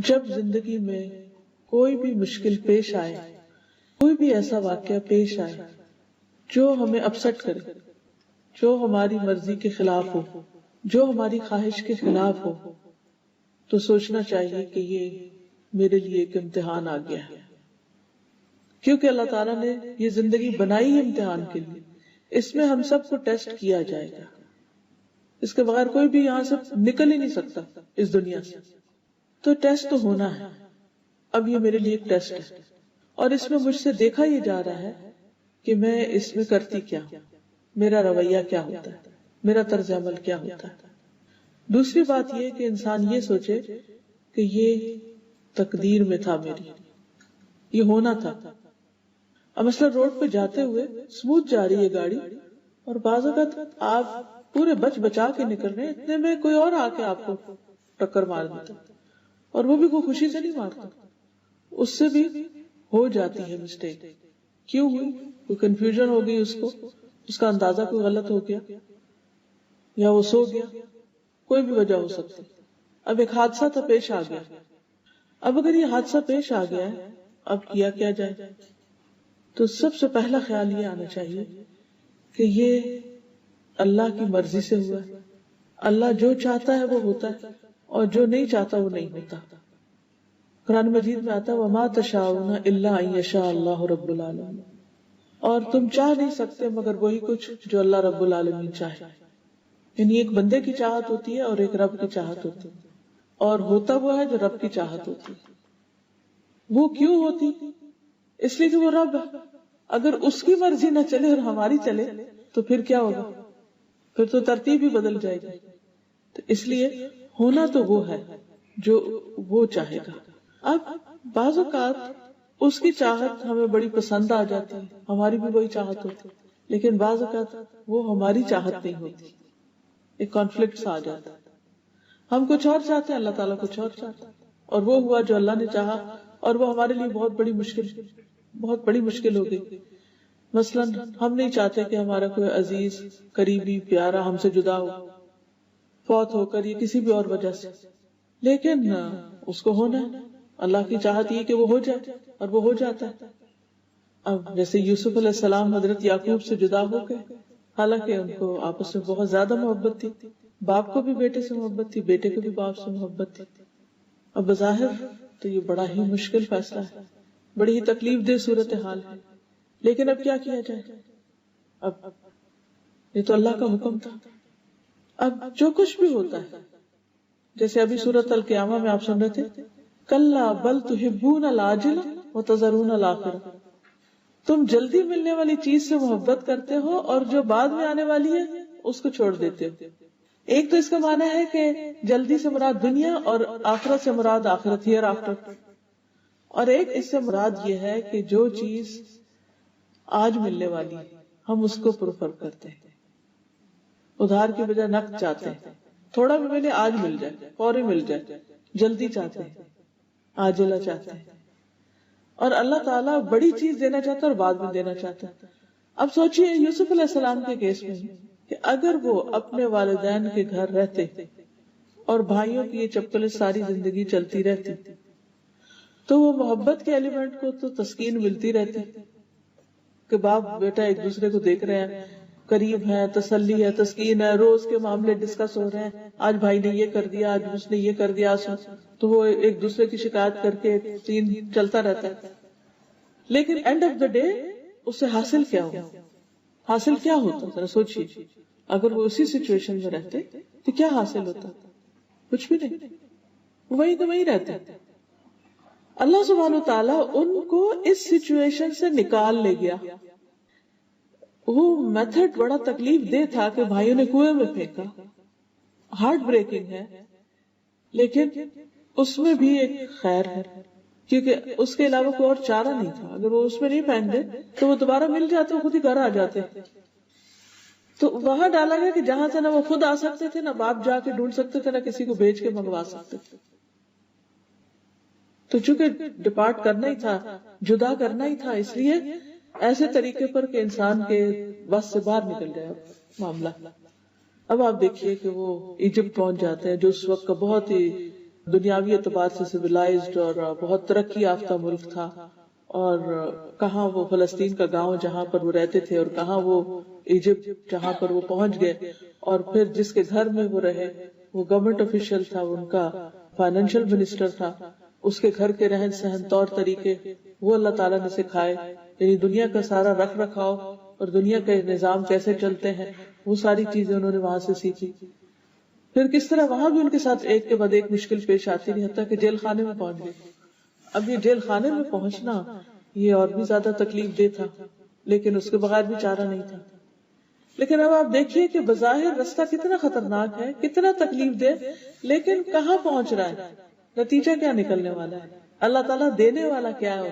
جب زندگی میں کوئی بھی مشکل پیش آئے، کوئی بھی ایسا واقعہ پیش آئے جو ہمیں اپسٹ کرے، جو ہماری مرضی کے خلاف ہو، جو ہماری خواہش کے خلاف ہو، تو سوچنا چاہیے کہ یہ میرے لیے ایک امتحان آ گیا ہے، کیونکہ اللہ تعالیٰ نے یہ زندگی بنائی ہے امتحان کے لیے. اس میں ہم سب کو ٹیسٹ کیا جائے گا. اس کے بغیر کوئی بھی یہاں سے نکل ہی نہیں سکتا اس دنیا سے. تو ٹیسٹ تو ہونا ہے. اب یہ میرے لیے ایک ٹیسٹ ہے، اور اس میں مجھ سے دیکھا یہ جا رہا ہے کہ میں اس میں کرتی کیا، میرا رویہ کیا ہوتا ہے، میرا طرز عمل کیا ہوتا ہے. دوسری بات یہ کہ انسان یہ سوچے کہ یہ تقدیر میں تھا، میری یہ ہونا تھا. اب مثلا روڈ پہ جاتے ہوئے سموتھ جا رہی ہے گاڑی، اور بعض اوقات آپ پورے بچا کے نکل رہے ہیں، اتنے میں کوئی اور آ کے آپ کو ٹکر مار دیتا، اور وہ بھی کوئی خوشی سے نہیں مارتا. اس سے بھی ہو جاتی ہے مسٹیک. کیوں ہوئی؟ کوئی کنفیوژن ہو گئی، اس کو اس کا اندازہ کوئی غلط ہو گیا، یا وہ سو گیا، کوئی بھی وجہ ہو سکتی. اب ایک حادثہ تھا، پیش آ گیا. اب اگر یہ حادثہ پیش آ گیا ہے، اب کیا جائے؟ تو سب سے پہلا خیال یہ آنا چاہیے کہ یہ اللہ کی مرضی سے ہوا ہے. اللہ جو چاہتا ہے وہ ہوتا ہے، اور جو نہیں چاہتا وہ نہیں ہوتا. قرآن مجید میں آتا ہے وَمَا تَشَاءُونَ إِلَّا أَن يَشَاءَ اللَّهُ رَبُّ الْعَالَمِينَ، اور تم چاہ نہیں سکتے مگر وہی کچھ جو اللہ رب العالمین چاہے. یعنی ایک بندے کی چاہت ہوتی ہے اور ایک رب کی چاہت ہوتی ہے، اور ہوتا وہ ہے جو رب کی چاہت ہوتی ہے. وہ کیوں ہوتی؟ اس لیے کہ وہ رب ہے. اگر اس کی مرضی نہ چلے اور ہماری چلے تو پھر کیا ہوگا؟ پھر تو ترتیب ہی بدل جائے گی. تو اس لیے ہونا تو وہ ہے جو وہ چاہے گا. اب بعض اوقات اس کی چاہت ہمیں بڑی پسند آ جاتی ہے، ہماری بھی وہی چاہت ہوتی، لیکن بعض اوقات وہ ہماری چاہت نہیں ہوتی. ایک کانفلکٹ آ جاتا ہے. ہم کچھ اور چاہتے ہیں، اللہ تعالیٰ کچھ اور چاہتا ہے، اور وہ ہوا جو اللہ نے چاہا، اور وہ ہمارے لیے بہت بڑی مشکل ہو گئی. مثلا ہم نہیں چاہتے کہ ہمارا کوئی عزیز، قریبی، پیارا ہم سے جدا ہو، فوت ہو کر، یا کسی بھی اور وجہ سے، لیکن اس کو ہونا ہے. اللہ کی چاہت یہ کہ وہ ہو جائے، اور وہ ہو جاتا ہے. اب جیسے یوسف علیہ السلام حضرت یعقوب سے جدا ہو گئے، حالانکہ ان کو آپس میں بہت زیادہ محبت تھی. باپ کو بھی بیٹے سے محبت تھی، بیٹے کو بھی باپ سے محبت تھی. اب بظاہر تو یہ بڑا ہی مشکل فیصلہ ہے، بڑی ہی تکلیف دہ صورتحال ہے، لیکن اب کیا کیا جائے؟ اب یہ تو اللہ کا حکم تھا. اب جو کچھ بھی ہوتا ہے، جیسے ابھی سورۃ القیامہ میں آپ سن رہے تھے کلا بل تحبون العاجلہ وتذرون الآخرہ، تم جلدی ملنے والی چیز سے محبت کرتے ہو اور جو بعد میں آنے والی ہے اس کو چھوڑ دیتے ہو. ایک تو اس کا معنی ہے کہ جلدی سے مراد دنیا، اور آخرت سے مراد آخرت، ہیئر آفٹر. اور ایک اس سے مراد یہ ہے کہ جو چیز آج ملنے والی ہے ہم اس کو پریفر کرتے ہیں، ادھار کی بجائے نقد چاہتے ہیں. تھوڑا بھی ملے آج مل جائے، فوری مل جائے، جلدی چاہتے ہیں، عاجلہ چاہتے ہیں. اور اللہ تعالیٰ بڑی چیز دینا چاہتا ہے اور بعد میں دینا چاہتا ہے. اب سوچئے یوسف علیہ السلام کے کیس میں کہ اگر وہ اپنے والدین کے گھر رہتے اور بھائیوں کی یہ چپلیں ساری زندگی چلتی رہتی، تو وہ محبت کے ایلیمنٹ کو تو تسکین ملتی رہتی کہ باپ بیٹا ایک دوسرے کو دیکھ رہے ہیں، قریب ہے، تسلی ہے، تسکین ہے، روز کے معاملے ڈسکس ہو رہے ہیں، آج بھائی نے یہ کر دیا، آج اس نے یہ کر دیا، تو وہ ایک دوسرے کی شکایت کر کے سین چلتا رہتا ہے. لیکن اینڈ آف دا ڈے اس سے حاصل کیا ہو؟ حاصل کیا ہوتا؟ ذرا سوچیے. اگر وہ اسی سچویشن میں رہتے تو کیا حاصل ہوتا؟ کچھ بھی نہیں، وہی تو وہی رہتے. اللہ سبحانہ وتعالیٰ ان کو اس سچویشن سے نکال لے گیا. وہ میتھڈ بڑا تکلیف دہ تھا کہ بھائیوں نے کنویں میں پھینکا، ہارٹ بریکنگ ہے، لیکن اس میں بھی ایک خیر ہے، کیونکہ اس کے علاوہ کوئی اور چارہ نہیں تھا. اگر وہ اس میں نہیں پھینک دے تو وہ دوبارہ مل جاتے، وہ خود ہی گھر آ جاتے. تو وہاں ڈالا گیا کہ جہاں سے نہ وہ خود آ سکتے تھے، نہ باپ جا کے ڈھونڈ سکتے تھے، نہ کسی کو بھیج کے منگوا سکتے تھے. تو چونکہ ڈپارٹ کرنا ہی تھا، جدا کرنا ہی تھا، اس لیے ایسے طریقے پر کہ انسان کے بس سے باہر نکل جائے معاملہ. اب آپ دیکھیے کہ وہ ایجپٹ پہنچ جاتے ہیں، جو اس وقت کا بہت ہی دنیاوی اعتبار سے سویلائزڈ اور بہت ترقی یافتہ ملک تھا، اور کہاں وہ فلسطین کا گاؤں جہاں پر وہ رہتے تھے، اور کہاں وہ ایجپٹ جہاں پر وہ پہنچ گئے، اور پھر جس کے گھر میں وہ رہے وہ گورنمنٹ آفیشل تھا، ان کا فائنینشیل منسٹر تھا، اس کے گھر کے رہن سہن طور طریقے وہ اللہ تعالیٰ نے سکھائے، یعنی دنیا کا سارا رکھ رکھاؤ اور دنیا کے نظام کیسے چلتے ہیں وہ ساری چیزیں انہوں نے وہاں سے سیکھی۔ پھر کس طرح وہاں بھی ان کے ساتھ ایک کے بعد ایک مشکل پیش آتی رہی، حتیٰ کہ جیل خانے میں پہنچ گئے۔ اب یہ جیل خانے میں پہنچنا یہ اور بھی زیادہ تکلیف دہ تھا، لیکن اس کے بغیر بھی چارہ نہیں تھا۔ لیکن اب آپ دیکھیے کہ بظاہر رستہ کتنا خطرناک ہے، کتنا تکلیف دہ، لیکن کہاں پہنچ رہا ہے، نتیجہ کیا نکلنے والا ہے، اللہ تعالیٰ دینے والا کیا ہے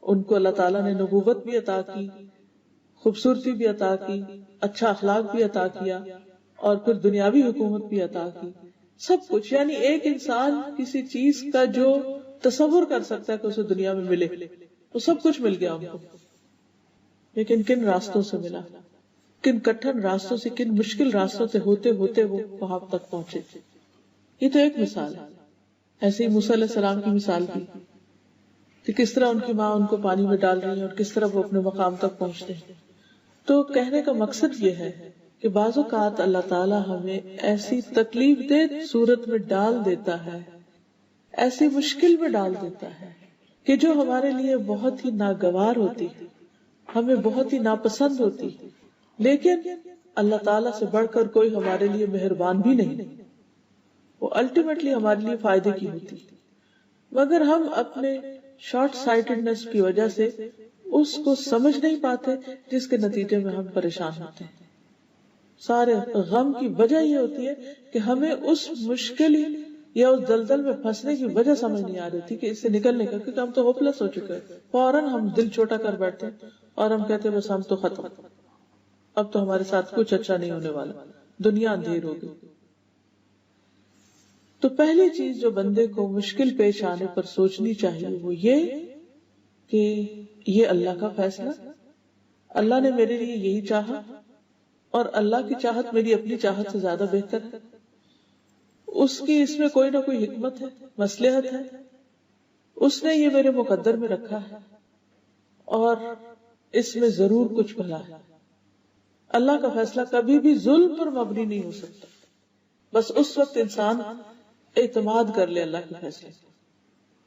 ان کو اللہ تعالیٰ نے نبوت بھی عطا کی، خوبصورتی بھی عطا کی، اچھا اخلاق بھی عطا کیا، اور پھر دنیاوی حکومت بھی عطا کی، سب کچھ۔ یعنی ایک انسان کسی چیز کا جو تصور کر سکتا ہے کہ اسے دنیا میں ملے، وہ سب کچھ مل گیا ان کو۔ لیکن کن راستوں سے ملا، کن کٹھن راستوں سے، کن مشکل راستوں سے ہوتے ہوتے وہ وہاں تک پہنچے۔ یہ تو ایک مثال ہے۔ ایسے ہی موسیٰ علیہ السلام کی مثال بھی کہ کس طرح ان کی ماں ان کو پانی میں ڈال رہی ہے اور کس طرح وہ اپنے مقام تک پہنچتے ہیں۔ تو کہنے کا مقصد یہ ہے کہ بعض اوقات اللہ تعالیٰ ہمیں ایسی تکلیف دہ صورت میں ڈال دیتا ہے، ایسی مشکل میں ڈال دیتا ہے کہ جو ہمارے لیے بہت ہی ناگوار ہوتی، ہمیں بہت ہی ناپسند ہوتی، لیکن اللہ تعالیٰ سے بڑھ کر کوئی ہمارے لیے مہربان بھی نہیں، وہ الٹیمیٹلی ہمارے لیے فائدے کی ہوتی، مگر ہم اپنے شارٹ سائٹڈنس کی وجہ سے اس کو سمجھ نہیں پاتے، جس کے نتیجے میں ہم پریشان ہوتے ہیں۔ سارے غم کی وجہ یہ ہوتی ہے کہ ہمیں اس مشکل یا اس دلدل میں پھنسنے کی وجہ سمجھ نہیں آ رہی تھی کہ اس سے نکلنے کا، کیونکہ ہم تو ہوپلس ہو چکے ہیں، فوراً ہم دل چھوٹا کر بیٹھتے ہیں اور ہم کہتے ہیں بس ہم تو ختم، اب تو ہمارے ساتھ کچھ اچھا نہیں ہونے والا، دنیا اندھیر ہو گئی۔ تو پہلی چیز جو بندے کو مشکل پیش آنے پر سوچنی چاہیے وہ یہ کہ یہ اللہ کا فیصلہ، اللہ نے میرے لیے یہی چاہا، اور اللہ کی چاہت میری اپنی چاہت سے زیادہ بہتر ہے، اس کی اس میں کوئی نہ کوئی حکمت ہے، مصلحت ہے، اس نے یہ میرے مقدر میں رکھا ہے، اور اس میں ضرور کچھ بھلا ہے۔ اللہ کا فیصلہ کبھی بھی ظلم پر مبنی نہیں ہو سکتا، بس اس وقت انسان اعتماد کر لے اللہ کے فیصلے۔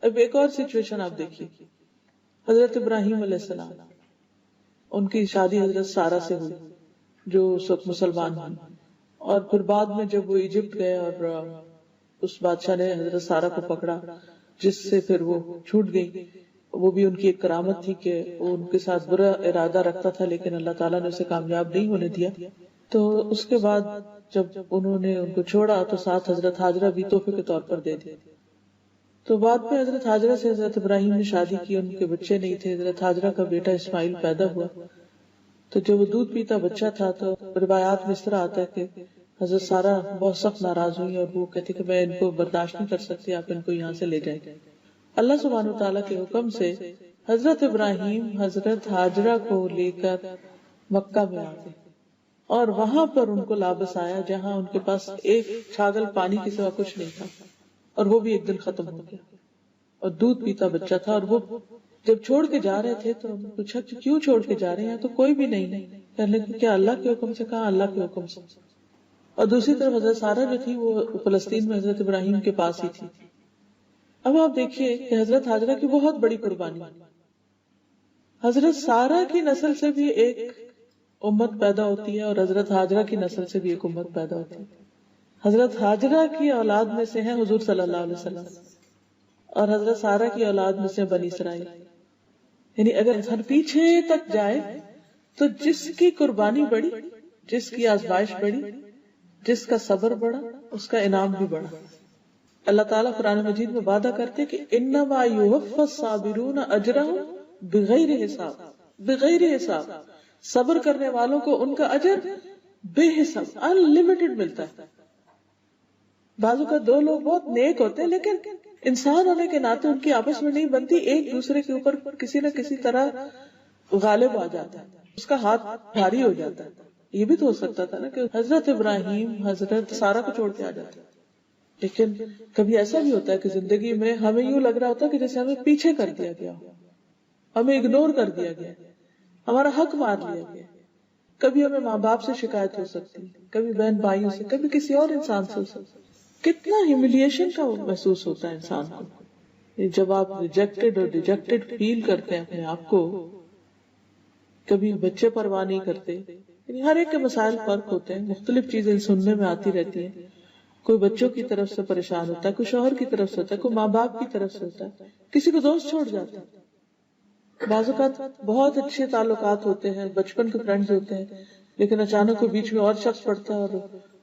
اب ایک اور سچویشن آپ دیکھیے، حضرت ابراہیم علیہ السلام، ان کی شادی حضرت سارہ سے ہوئی جو اس وقت مسلمان ہوئی، اور پھر بعد میں جب وہ ایجپٹ گئے اور اس بادشاہ نے حضرت سارہ کو پکڑا، جس سے پھر وہ چھوٹ گئی، وہ بھی ان کی ایک کرامت تھی کہ وہ ان کے ساتھ برا ارادہ رکھتا تھا لیکن اللہ تعالیٰ نے اسے کامیاب نہیں ہونے دیا۔ تو اس کے بعد جب انہوں نے ان کو چھوڑا تو ساتھ حضرت ہاجرہ بھی تحفے کے طور پر دے دی۔ تو بعد میں حضرت ہاجرہ سے حضرت ابراہیم نے شادی کی، ان کے بچے نہیں تھے، حضرت ہاجرہ کا بیٹا اسماعیل پیدا ہوا۔ تو جب وہ دودھ پیتا بچہ تھا تو روایات میں اس طرح آتا ہے کہ حضرت سارہ بہت سخت ناراض ہوئی اور وہ کہتے کہ میں ان کو برداشت نہیں کر سکتی، آپ ان کو یہاں سے لے جائیں۔ اللہ سبحانہ وتعالیٰ کے حکم سے حضرت ابراہیم حضرت ہاجرہ کو لے کر مکہ میں آ گئے، اور وہاں پر ان کو لابس آیا جہاں ان کے پاس ایک چھاگل پانی کے سوا کچھ نہیں تھا، اور وہ بھی ایک دن ختم ہو گیا، اور دودھ پیتا بچہ تھا۔ اور وہ جب چھوڑ کے جا رہے تھے تو پوچھا کہ کیوں چھوڑ کے جا رہے ہیں، تو کوئی بھی نہیں، کہنے لگے کیا اللہ کے حکم سے؟ کہا اللہ کے حکم سے۔ اور دوسری طرف حضرت سارہ جو تھی وہ فلسطین میں حضرت ابراہیم کے پاس ہی تھی۔ اب آپ دیکھیے کہ حضرت ہاجرہ کی بہت بڑی قربانی، حضرت سارہ کی نسل سے بھی ایک امت پیدا ہوتی ہے اور حضرت ہاجرہ کی نسل سے بھی ایک امت پیدا ہوتی ہے۔ حضرت ہاجرہ کی اولاد میں سے ہیں حضور صلی اللہ علیہ وسلم، اور حضرت سارہ کی اولاد میں سے بنی اسرائیل۔ یعنی اگر انسان پیچھے تک جائے تو جس کی قربانی بڑی، جس کی آزمائش بڑی، جس کا صبر بڑا، اس کا انعام بھی بڑا۔ اللہ تعالیٰ قرآن مجید میں وعدہ کرتے کہ انما یوفی الصابرون اجرہم بغیر حساب، بغیر حساب، صبر کرنے والوں کو ان کا اجر بے حساب، انلمیٹڈ ملتا ہے۔ بعض اوقات دو لوگ بہت نیک ہوتے ہیں لیکن انسان ہونے کے ناطے ان کی آپس میں نہیں بنتی، ایک دوسرے کے اوپر کسی نہ کسی طرح غالب آ جاتا ہے، اس کا ہاتھ بھاری ہو جاتا ہے۔ یہ بھی تو ہو سکتا تھا نا کہ حضرت ابراہیم حضرت سارہ کو چھوڑ کے آ جاتے، لیکن کبھی ایسا بھی ہوتا ہے کہ زندگی میں ہمیں یوں لگ رہا ہوتا ہے کہ جیسے ہمیں پیچھے کر دیا گیا ہو، ہمیں اگنور کر دیا گیا، ہمارا حق مار لیا گیا. کبھی ہمیں ماں باپ سے شکایت ہو سکتی، کبھی بہن بھائیوں سے، کبھی کسی اور انسان سے ہو سکتی. کتنا ہیوملیشن کا محسوس ہوتا ہے انسان کو جب آپ ریجیکٹڈ اور ڈیجیکٹڈ فیل کرتے ہیں اپنے آپ کو. کبھی بچے پرواہ نہیں کرتے. یعنی ہر ایک کے مسائل فرق ہوتے ہیں، مختلف چیزیں سننے میں آتی رہتی ہیں. کوئی بچوں کی طرف سے پریشان ہوتا ہے، کوئی شوہر کی طرف سے ہوتا ہے، کوئی ماں باپ کی طرف سے ہوتا ہے، کسی کو دوست چھوڑ جاتا ہے. بعض اوقات بہت اچھے تعلقات ہوتے ہیں، بچپن کے فرینڈز ہوتے ہیں، لیکن اچانک کوئی بیچ میں اور شخص پڑتا ہے اور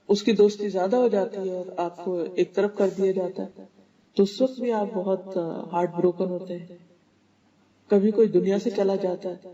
اس کی دوستی زیادہ ہو جاتی ہے اور آپ کو ایک طرف کر دیا جاتا ہے. تو اس وقت بھی آپ بہت ہارٹ بروکن ہوتے ہیں. کبھی کوئی دنیا سے چلا جاتا ہے.